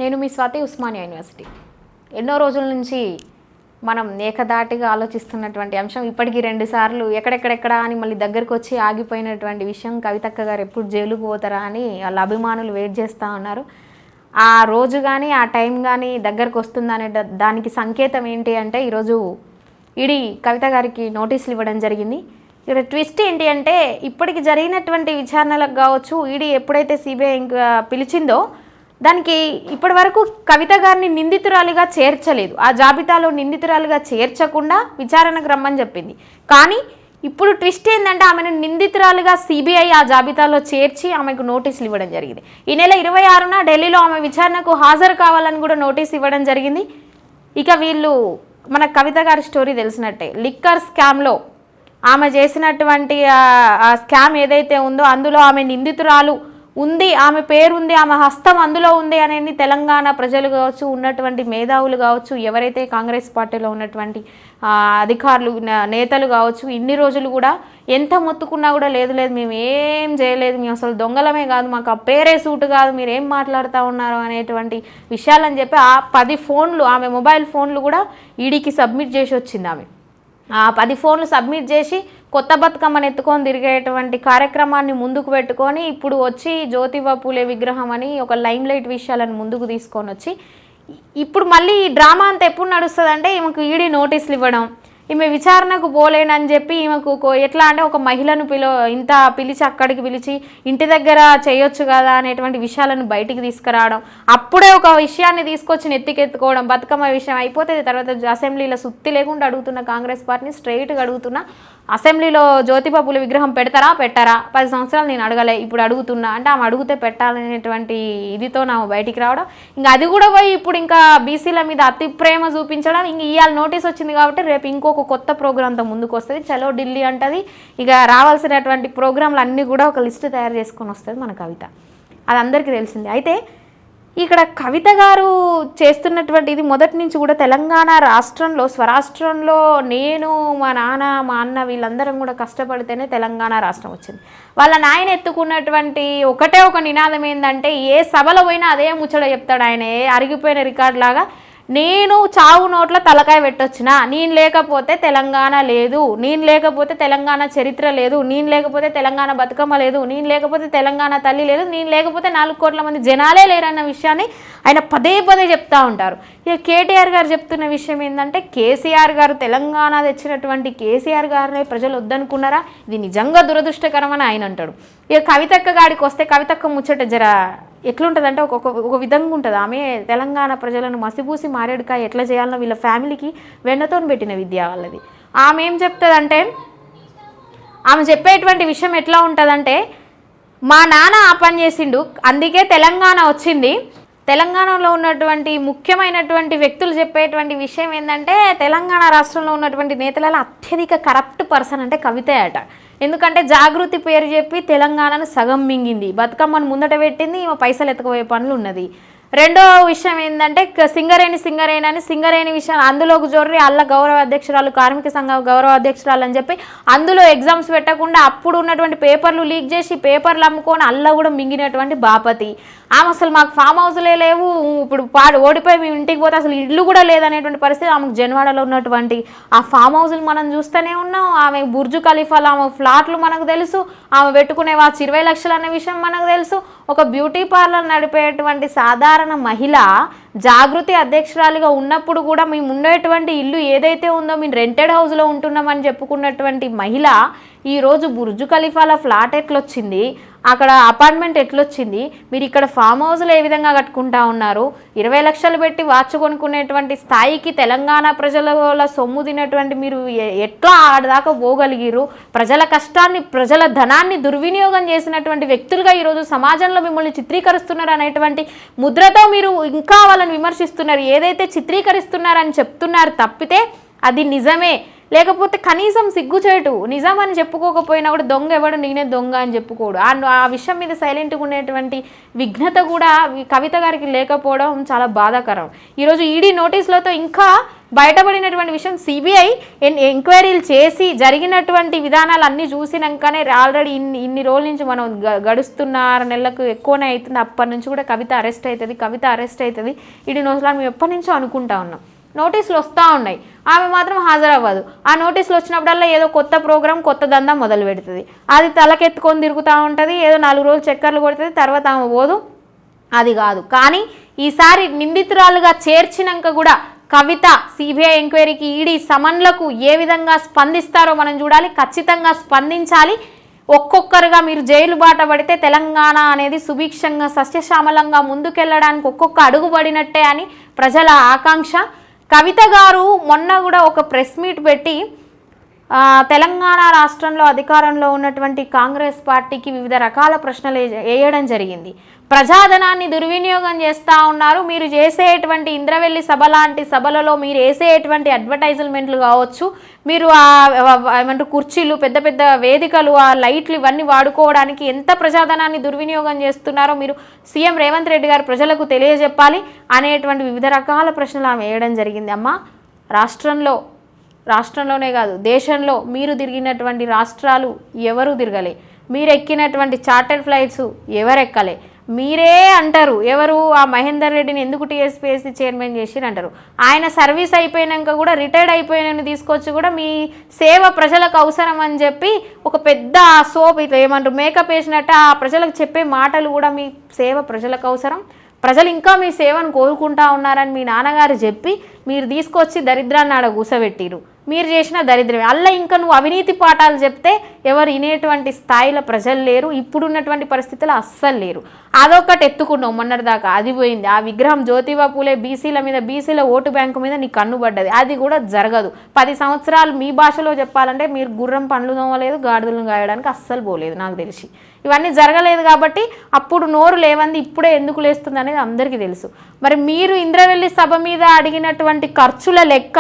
నేను మీ స్వాతి ఉస్మానియా యూనివర్సిటీ. ఎన్నో రోజుల నుంచి మనం ఏకదాటిగా ఆలోచిస్తున్నటువంటి అంశం ఇప్పటికీ 2 సార్లు ఎక్కడెక్కడెక్కడ అని మళ్ళీ దగ్గరకు వచ్చి ఆగిపోయినటువంటి విషయం. కవితక్క గారు ఎప్పుడు జైలుకు పోతారా అని వాళ్ళ అభిమానులు వెయిట్ చేస్తూ ఉన్నారు. ఆ రోజు కానీ ఆ టైం కానీ దగ్గరకు వస్తుందనే దానికి సంకేతం ఏంటి అంటే ఈరోజు ఈడీ కవిత గారికి నోటీసులు ఇవ్వడం జరిగింది. ఇక్కడ ట్విస్ట్ ఏంటి అంటే ఇప్పటికి జరిగినటువంటి విచారణలకు కావచ్చు, ఈడీ ఎప్పుడైతే సిబిఐ ఇంకా పిలిచిందో దానికి ఇప్పటి వరకు కవిత గారిని నిందితురాలిగా చేర్చలేదు. ఆ జాబితాలో నిందితురాలిగా చేర్చకుండా విచారణకు రమ్మని చెప్పింది. కానీ ఇప్పుడు ట్విస్ట్ ఏంటంటే ఆమెను నిందితురాలిగా సిబిఐ ఆ జాబితాలో చేర్చి ఆమెకు నోటీసులు ఇవ్వడం జరిగింది. ఈ నెల 26న ఢిల్లీలో ఆమె విచారణకు హాజరు కావాలని కూడా నోటీసు ఇవ్వడం జరిగింది. ఇక వీళ్ళు మన కవిత గారి స్టోరీ తెలిసినట్టే. లిక్కర్ స్కామ్లో ఆమె చేసినటువంటి ఆ స్కామ్ ఏదైతే ఉందో అందులో ఆమె నిందితురాలు ఉంది, ఆమె పేరుంది, ఆమె హస్తం అందులో ఉంది అనేది తెలంగాణ ప్రజలు కావచ్చు, ఉన్నటువంటి మేధావులు కావచ్చు, ఎవరైతే కాంగ్రెస్ పార్టీలో ఉన్నటువంటి అధికారులు నేతలు కావచ్చు, ఇన్ని రోజులు కూడా ఎంత మొత్తుకున్నా కూడా లేదు మేము ఏం చేయలేదు, మేము అసలు దొంగలమే కాదు, మాకు ఆ పేరే సూటు కాదు, మీరు ఏం మాట్లాడుతూ ఉన్నారు అనేటువంటి విషయాలని చెప్పి ఆ 10 ఫోన్లు ఆమె మొబైల్ ఫోన్లు కూడా ఈడీకి సబ్మిట్ చేసి వచ్చింది. ఆమె ఆ 10 ఫోన్లు సబ్మిట్ చేసి కొత్త బతుకమ్మని ఎత్తుకొని తిరిగేటువంటి కార్యక్రమాన్ని ముందుకు పెట్టుకొని ఇప్పుడు వచ్చి జ్యోతిబా పూలే విగ్రహం అని ఒక లైమ్ లైట్ విషయాలను ముందుకు తీసుకొని వచ్చి ఇప్పుడు మళ్ళీ ఈ డ్రామా అంతా ఎప్పుడు నడుస్తుంది అంటే ఈమెకు ఈడీ నోటీసులు ఇవ్వడం, ఈమె విచారణకు పోలేనని చెప్పి ఈమెకు ఎట్లా అంటే ఒక మహిళను పిలిచి అక్కడికి పిలిచి ఇంటి దగ్గర చేయొచ్చు కదా అనేటువంటి విషయాలను బయటికి తీసుకురావడం, అప్పుడే ఒక విషయాన్ని తీసుకొచ్చి నెత్తికెత్తుకోవడం, బతుకమ్మ విషయం అయిపోతుంది. తర్వాత అసెంబ్లీలో సుత్తి లేకుండా అడుగుతున్న కాంగ్రెస్ పార్టీని స్ట్రైట్గా అడుగుతున్నా, అసెంబ్లీలో జ్యోతిబా పూలే విగ్రహం పెట్టారా 10 సంవత్సరాలు నేను అడగలే, ఇప్పుడు అడుగుతున్నా అంటే ఆమె అడిగితే పెట్టాలనేటువంటి ఇదితో నా బయటికి రావడం. ఇంకా అది కూడా పోయి ఇప్పుడు ఇంకా బీసీల మీద అతి ప్రేమ చూపించడం. ఇంక ఇవాళ నోటీస్ వచ్చింది కాబట్టి రేపు ఇంకొక కొత్త ప్రోగ్రాంతో ముందుకు వస్తుంది. చలో ఢిల్లీ అంటది. ఇక రావాల్సినటువంటి ప్రోగ్రాంలు అన్నీ కూడా ఒక లిస్టు తయారు చేసుకొని వస్తుంది మన కవిత. అది అందరికీ తెలిసింది. అయితే ఇక్కడ కవిత గారు చేస్తున్నటువంటి ఇది మొదటి నుంచి కూడా తెలంగాణ రాష్ట్రంలో స్వరాష్ట్రంలో నేను మా నాన్న మా అన్న వీళ్ళందరం కూడా కష్టపడితేనే తెలంగాణ రాష్ట్రం వచ్చింది. వాళ్ళ నాయన ఎత్తుకున్నటువంటి ఒకటే ఒక నినాదం ఏంటంటే ఏ సభలో పోయినా అదే ముచ్చట చెప్తాడు ఆయన, అరిగిపోయిన రికార్డు లాగా. నేను చావు నోట్ల తలకాయ పెట్టొచ్చిన, నేను లేకపోతే తెలంగాణ లేదు, నేను లేకపోతే తెలంగాణ చరిత్ర లేదు, నేను లేకపోతే తెలంగాణ బతుకమ్మ లేదు, నేను లేకపోతే తెలంగాణ తల్లి లేదు, నేను లేకపోతే 4 కోట్ల మంది జనాలే లేరన్న విషయాన్ని ఆయన పదే చెప్తూ ఉంటారు. ఇక కేటీఆర్ గారు చెప్తున్న విషయం ఏంటంటే కేసీఆర్ గారు తెలంగాణ తెచ్చినటువంటి కేసీఆర్ గారిని ప్రజలు వద్దనుకున్నారా, ఇది నిజంగా దురదృష్టకరమని ఆయన అంటాడు. ఇక కవితక్క గాడికి వస్తే కవితక్క ముచ్చట జర ఎట్లుంటుందంటే ఒక విధంగా ఉంటుంది. ఆమె తెలంగాణ ప్రజలను మసిపూసి మారేడుకాయ ఎట్లా చేయాలనో వీళ్ళ ఫ్యామిలీకి వెన్నతో పెట్టిన విద్య వాళ్ళది. ఆమె ఏం చెప్తుందంటే ఆమె చెప్పేటువంటి విషయం ఎట్లా ఉంటుందంటే మా నాన్న ఆ పని చేసిండు అందుకే తెలంగాణ వచ్చింది. తెలంగాణలో ఉన్నటువంటి ముఖ్యమైనటువంటి వ్యక్తులు చెప్పేటువంటి విషయం ఏంటంటే తెలంగాణ రాష్ట్రంలో ఉన్నటువంటి నేతలలో అత్యధిక కరప్ట్ పర్సన్ అంటే కవితే అట. ఎందుకంటే జాగృతి పేరు చెప్పి తెలంగాణను సగం మింగింది, బతుకమ్మను ముందట పెట్టింది, ఈమె పైసలు ఎత్తుకుపోయే పనులు ఉన్నది. రెండో విషయం ఏంటంటే సింగరేణి విషయం అందులోకి జోర్రి అల్ల గౌరవ అధ్యక్షురాలు కార్మిక సంఘ గౌరవ అధ్యక్షురాలు అని చెప్పి అందులో ఎగ్జామ్స్ పెట్టకుండా అప్పుడు ఉన్నటువంటి పేపర్లు లీక్ చేసి పేపర్లు అమ్ముకొని అల్ల కూడా మింగినటువంటి బాపతి. ఆమె అసలు మాకు ఫామ్ హౌస్లే లేవు, ఇప్పుడు ఓడిపోయి మేము ఇంటికి పోతే అసలు ఇల్లు కూడా లేదనేటువంటి పరిస్థితి. ఆమెకు జన్వాడలో ఉన్నటువంటి ఆ ఫామ్ హౌస్లు మనం చూస్తూనే ఉన్నాం. ఆమె బుర్జు ఖలీఫాలు ఆమె ఫ్లాట్లు మనకు తెలుసు, ఆమె పెట్టుకునే 20 లక్షలు అనే విషయం మనకు తెలుసు. ఒక బ్యూటీ పార్లర్ నడిపేటువంటి సాధారణ మహిళ జాగృతి అధ్యక్షురాలిగా ఉన్నప్పుడు కూడా మేము ఉండేటువంటి ఇల్లు ఏదైతే ఉందో మేము రెంటెడ్ హౌస్లో ఉంటున్నామని చెప్పుకున్నటువంటి మహిళ ఈరోజు బుర్జు ఖలీఫాల ఫ్లాట్ ఎట్లొచ్చింది, అక్కడ అపార్ట్మెంట్ ఎట్లొచ్చింది, మీరు ఇక్కడ ఫామ్ హౌస్లు ఏ విధంగా కట్టుకుంటా ఉన్నారు, 20 లక్షలు పెట్టి వాచ్ కొనుక్కునేటువంటి స్థాయికి తెలంగాణ ప్రజల సొమ్ము తినేటువంటి మీరు ఎట్లా ఆడదాకా పోగలిగిరు, ప్రజల కష్టాన్ని ప్రజల ధనాన్ని దుర్వినియోగం చేసినటువంటి వ్యక్తులుగా ఈరోజు సమాజంలో మిమ్మల్ని చిత్రీకరిస్తున్నారు అనేటువంటి ముద్రతో మీరు ఇంకా వాళ్ళని విమర్శిస్తున్నారు. ఏదైతే చిత్రీకరిస్తున్నారని చెప్తున్నారు తప్పితే అది నిజమే. లేకపోతే కనీసం సిగ్గుచేటు నిజం అని చెప్పుకోకపోయినా కూడా దొంగ ఎవడు నేనే దొంగ అని చెప్పుకోడు. ఆ విషయం మీద సైలెంట్గా ఉండేటువంటి విఘ్నత కూడా కవిత గారికి లేకపోవడం చాలా బాధాకరం. ఈరోజు ఈడీ నోటీసులతో ఇంకా బయటపడినటువంటి విషయం, సిబిఐ ఎంక్వైరీలు చేసి జరిగినటువంటి విధానాలు అన్నీ చూసినాకనే ఆల్రెడీ ఇన్ని రోజుల నుంచి మనం గడుస్తున్న 6 నెలలకు ఎక్కువనే అవుతుంది, అప్పటి నుంచి కూడా కవిత అరెస్ట్ అవుతుంది ఈడీ నోటీసులు మేము ఎప్పటి నుంచో అనుకుంటా ఉన్నాం. నోటీసులు వస్తూ ఉన్నాయి, ఆమె మాత్రం హాజరవ్వదు. ఆ నోటీసులు వచ్చినప్పుడల్లా ఏదో కొత్త ప్రోగ్రాం కొత్త దందా మొదలు పెడుతుంది, అది తలకెత్తుకొని తిరుగుతూ ఉంటుంది, ఏదో 4 రోజులు చక్కర్లు కొడుతుంది, తర్వాత ఆమె పోదు. అది కాదు. కానీ ఈసారి నిందితురాలుగా చేర్చినాక కూడా కవిత సిబిఐ ఎంక్వైరీకి ఈడీ సమన్లకు ఏ విధంగా స్పందిస్తారో మనం చూడాలి. ఖచ్చితంగా స్పందించాలి. ఒక్కొక్కరుగా మీరు జైలు బాట పడితే తెలంగాణ అనేది సుభిక్షంగా సస్యశ్యామలంగా ముందుకెళ్ళడానికి ఒక్కొక్క అడుగు పడినట్టే అని ప్రజల ఆకాంక్ష. కవిత గారు మొన్న కూడా ఒక ప్రెస్ మీట్ పెట్టి తెలంగాణ రాష్ట్రంలో అధికారంలో ఉన్నటువంటి కాంగ్రెస్ పార్టీకి వివిధ రకాల ప్రశ్నలు వేయడం జరిగింది. ప్రజాధనాన్ని దుర్వినియోగం చేస్తూ ఉన్నారు, మీరు చేసేటువంటి ఇంద్రవెల్లి సభ లాంటి సభలలో మీరు వేసేటువంటి అడ్వర్టైజ్మెంట్లు కావచ్చు, మీరు ఏమంటారు కుర్చీలు, పెద్ద పెద్ద వేదికలు, ఆ లైట్లు ఇవన్నీ వాడుకోవడానికి ఎంత ప్రజాధనాన్ని దుర్వినియోగం చేస్తున్నారో మీరు సీఎం రేవంత్ రెడ్డి గారు ప్రజలకు తెలియజెప్పాలి అనేటువంటి వివిధ రకాల ప్రశ్నలు ఆమె వేయడం జరిగింది. అమ్మ, రాష్ట్రంలోనే కాదు దేశంలో మీరు తిరిగినటువంటి రాష్ట్రాలు ఎవరు తిరగలే, మీరు ఎక్కినటువంటి చార్టర్డ్ ఫ్లైట్స్ ఎవరు ఎక్కలే. మీరే అంటారు ఎవరు ఆ మహేందర్ రెడ్డిని ఎందుకు టీఎస్పీఎస్సీ చైర్మన్ చేసిరు అంటారు. ఆయన సర్వీస్ అయిపోయాక కూడా రిటైర్డ్ అయిపోయిన తీసుకొచ్చి కూడా మీ సేవ ప్రజలకు అవసరం అని చెప్పి ఒక పెద్ద సోప్ ఇట్లా ఏమంటారు మేకప్ వేసినట్టు ఆ ప్రజలకు చెప్పే మాటలు కూడా మీ సేవ ప్రజలకు అవసరం, ప్రజలు ఇంకా మీ సేవను కోరుకుంటా ఉన్నారని మీ నాన్నగారు చెప్పి మీరు తీసుకొచ్చి దరిద్రాన్ని ఆడ కూసబెట్టిరు. మీరు చేసిన దరిద్రమే. అల్ల ఇంకా నువ్వు అవినీతి పాఠాలు చెప్తే ఎవరు వినేటువంటి స్థాయిలో ప్రజలు లేరు, ఇప్పుడున్నటువంటి పరిస్థితులు అస్సలు లేరు. అదొకటి ఎత్తుకున్నావు మొన్నటిదాకా, అది పోయింది. ఆ విగ్రహం జ్యోతిబా పూలే బీసీల ఓటు బ్యాంకు మీద నీ కన్ను పడ్డది, అది కూడా జరగదు. 10 సంవత్సరాలు మీ భాషలో చెప్పాలంటే మీరు గుర్రం పండ్లు తోమలేదు, గాడిదలను గాయడానికి అస్సలు పోలేదు నాకు తెలిసి. ఇవన్నీ జరగలేదు కాబట్టి అప్పుడు నోరు లేవంది, ఇప్పుడే ఎందుకు లేస్తుంది అనేది అందరికీ తెలుసు. మరి మీరు ఇంద్రవెల్లి సభ మీద అడిగినటువంటి ఖర్చుల లెక్క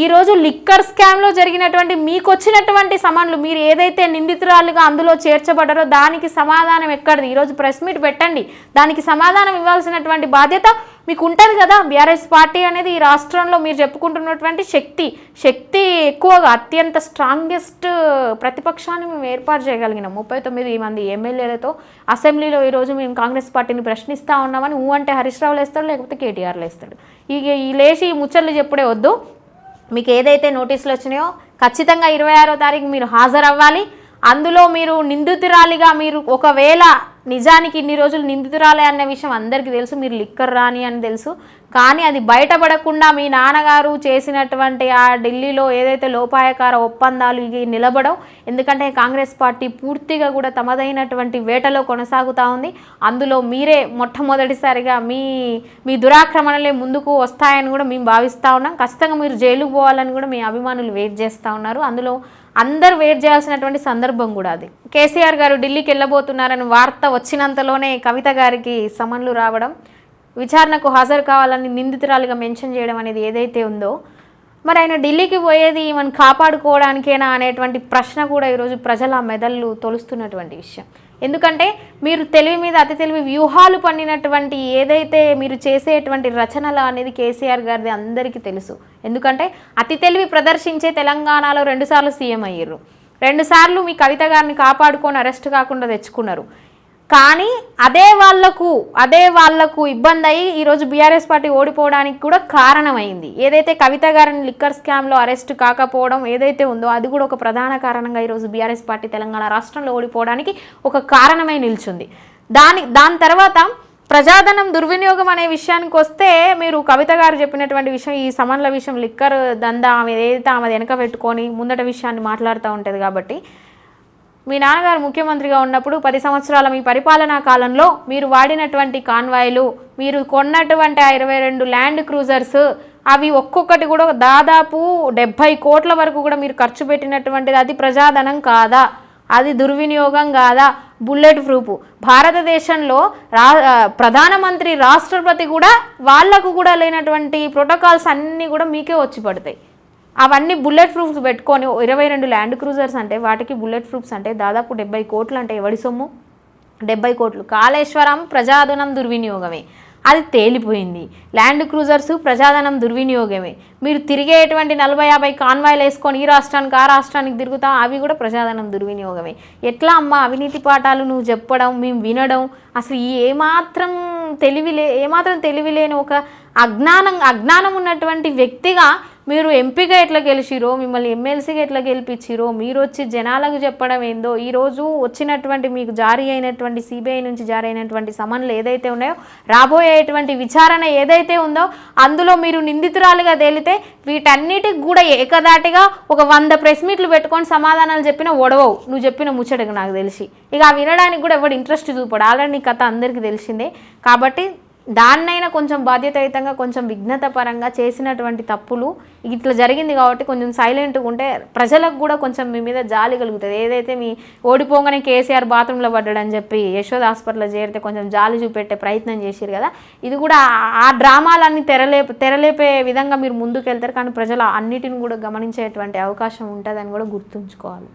ఈరోజు లిక్కర్ స్కామ్లో జరిగినటువంటి మీకు వచ్చినటువంటి సమన్లు మీరు ఏదైతే నిందితురాలుగా అందులో చేర్చబడ్డారో దానికి సమాధానం ఎక్కడిది? ఈరోజు ప్రెస్ మీట్ పెట్టండి, దానికి సమాధానం ఇవ్వాల్సినటువంటి బాధ్యత మీకు ఉంటుంది కదా. బీఆర్ఎస్ పార్టీ అనేది ఈ రాష్ట్రంలో మీరు చెప్పుకుంటున్నటువంటి శక్తి ఎక్కువగా అత్యంత స్ట్రాంగెస్ట్ ప్రతిపక్షాన్ని మేము ఏర్పాటు చేయగలిగినాం 39 మంది ఎమ్మెల్యేలతో. అసెంబ్లీలో ఈరోజు మేము కాంగ్రెస్ పార్టీని ప్రశ్నిస్తూ ఉన్నామని అంటే హరీష్ రావులు వేస్తాడు, లేకపోతే కేటీఆర్లు వేస్తాడు. ఈ లేచి ఈ ముచ్చట్లు చెప్పుడే వద్దు. మీకు ఏదైతే నోటీసులు వచ్చినాయో ఖచ్చితంగా 26వ తారీఖు మీరు హాజరవ్వాలి. అందులో మీరు నిందితురాలిగా మీరు ఒకవేళ నిజానికి ఇన్ని రోజులు నిందితురాలే అనే విషయం అందరికీ తెలుసు, మీరు లిక్కర్ రాని అని తెలుసు. కానీ అది బయటపడకుండా మీ నాన్నగారు చేసినటువంటి ఆ ఢిల్లీలో ఏదైతే లోపాయకార ఒప్పందాలు ఇవి నిలబడవు. ఎందుకంటే కాంగ్రెస్ పార్టీ పూర్తిగా కూడా తమదైనటువంటి వేటలో కొనసాగుతూ ఉంది. అందులో మీరే మొట్టమొదటిసారిగా మీ దురాక్రమణలే ముందుకు వస్తాయని కూడా మేము భావిస్తూ ఉన్నాం. ఖచ్చితంగా మీరు జైలుకు పోవాలని కూడా మీ అభిమానులు వెయిట్ చేస్తూ ఉన్నారు. అందులో అందరూ వెయిట్ చేయాల్సినటువంటి సందర్భం కూడా అది. కేసీఆర్ గారు ఢిల్లీకి వెళ్ళబోతున్నారని వార్త వచ్చినంతలోనే కవిత గారికి సమన్లు రావడం, విచారణకు హాజరు కావాలని నిందితురాలుగా మెన్షన్ చేయడం అనేది ఏదైతే ఉందో, మరి ఆయన ఢిల్లీకి పోయేది ఈమెను కాపాడుకోవడానికేనా అనేటువంటి ప్రశ్న కూడా ఈరోజు ప్రజల మెదళ్ళు తొలుస్తున్నటువంటి విషయం. ఎందుకంటే మీరు తెలివి మీద అతి తెలివి వ్యూహాలు పన్నినటువంటి ఏదైతే మీరు చేసేటువంటి రచనలు అనేది కేసీఆర్ గారిది అందరికీ తెలుసు. ఎందుకంటే అతి తెలివి ప్రదర్శించే తెలంగాణలో 2 సార్లు సీఎం అయ్యారు, 2 సార్లు మీ కవిత గారిని కాపాడుకొని అరెస్ట్ కాకుండా తెచ్చుకున్నారు. కానీ అదే వాళ్లకు ఇబ్బంది అయ్యి ఈరోజు బీఆర్ఎస్ పార్టీ ఓడిపోవడానికి కూడా కారణమైంది. ఏదైతే కవిత గారిని లిక్కర్ స్కామ్లో అరెస్ట్ కాకపోవడం ఏదైతే ఉందో అది కూడా ఒక ప్రధాన కారణంగా ఈరోజు బీఆర్ఎస్ పార్టీ తెలంగాణ రాష్ట్రంలో ఓడిపోవడానికి ఒక కారణమై నిల్చుంది. దాని తర్వాత ప్రజాధనం దుర్వినియోగం అనే విషయానికి వస్తే మీరు కవిత గారు చెప్పినటువంటి విషయం, ఈ సమన్ల విషయం, లిక్కర్ దందా ఆమె ఏదైతే ఆమె వెనక పెట్టుకొని ముందట విషయాన్ని మాట్లాడుతూ ఉంటుంది. కాబట్టి మీ నాన్నగారు ముఖ్యమంత్రిగా ఉన్నప్పుడు 10 సంవత్సరాల మీ పరిపాలనా కాలంలో మీరు వాడినటువంటి కాన్వాయ్లు, మీరు కొన్నటువంటి 22 ల్యాండ్ క్రూజర్స్, అవి ఒక్కొక్కటి కూడా దాదాపు 70 కోట్ల వరకు కూడా మీరు ఖర్చు పెట్టినటువంటిది అది ప్రజాధనం కాదా? అది దుర్వినియోగం కాదా? బుల్లెట్ ప్రూఫ్ భారతదేశంలో ప్రధానమంత్రి రాష్ట్రపతి కూడా వాళ్లకు కూడా లేనటువంటి ప్రోటోకాల్స్ అన్నీ కూడా మీకే వచ్చి పడతాయి. అవన్నీ బుల్లెట్ ప్రూఫ్స్ పెట్టుకొని 22 ల్యాండ్ క్రూజర్స్ అంటే వాటికి బుల్లెట్ ప్రూఫ్స్ అంటే దాదాపు 70 కోట్లు అంటే ఎవడి సొమ్ము? 70 కోట్లు. కాళేశ్వరం ప్రజాధనం దుర్వినియోగమే, అది తేలిపోయింది. ల్యాండ్ క్రూజర్స్ ప్రజాధనం దుర్వినియోగమే. మీరు తిరిగేటువంటి 40-50 కాన్వాయ్లు వేసుకొని ఈ రాష్ట్రానికి ఆ రాష్ట్రానికి తిరుగుతాం, అవి కూడా ప్రజాధనం దుర్వినియోగమే. ఎట్లా అమ్మ అవినీతి పాఠాలు నువ్వు చెప్పడం, మేము వినడం? అసలు ఏమాత్రం తెలివిలేని ఒక అజ్ఞానం ఉన్నటువంటి వ్యక్తిగా మీరు ఎంపీగా ఎట్లా గెలిచిరో, మిమ్మల్ని ఎమ్మెల్సీగా ఎట్లా గెలిపించిరో, మీరు వచ్చి జనాలకు చెప్పడం ఏందో, ఈరోజు వచ్చినటువంటి మీకు జారీ అయినటువంటి సిబిఐ నుంచి జారీ అయినటువంటి సమన్లు ఏదైతే ఉన్నాయో, రాబోయేటువంటి విచారణ ఏదైతే ఉందో అందులో మీరు నిందితురాలుగా తేలితే వీటన్నిటికి కూడా ఏకదాటిగా ఒక 100 ప్రెస్ మీట్లు పెట్టుకొని సమాధానాలు చెప్పినా ఒడవవు నువ్వు చెప్పిన ముచ్చటకు నాకు తెలిసి. ఇక వినడానికి కూడా ఎవరు ఇంట్రెస్ట్ చూపడు. ఆల్రెడీ నీ కథ అందరికీ తెలిసిందే. కాబట్టి దాన్నైనా కొంచెం బాధ్యతాయుతంగా, కొంచెం విఘ్నత పరంగా చేసినటువంటి తప్పులు ఇట్లా జరిగింది కాబట్టి కొంచెం సైలెంట్గా ఉంటే ప్రజలకు కూడా కొంచెం మీ మీద జాలి కలుగుతుంది. ఏదైతే మీ ఓడిపోగానే కేసీఆర్ బాత్రూంలో పడ్డాడని చెప్పి యశోద హాస్పిటల్లో చేరితే కొంచెం జాలి చూపెట్టే ప్రయత్నం చేశారు కదా, ఇది కూడా ఆ డ్రామాలన్నీ తెరలేపే విధంగా మీరు ముందుకు వెళ్తారు. కానీ ప్రజలు అన్నిటిని కూడా గమనించేటువంటి అవకాశం ఉంటుందని కూడా గుర్తుంచుకోవాలి.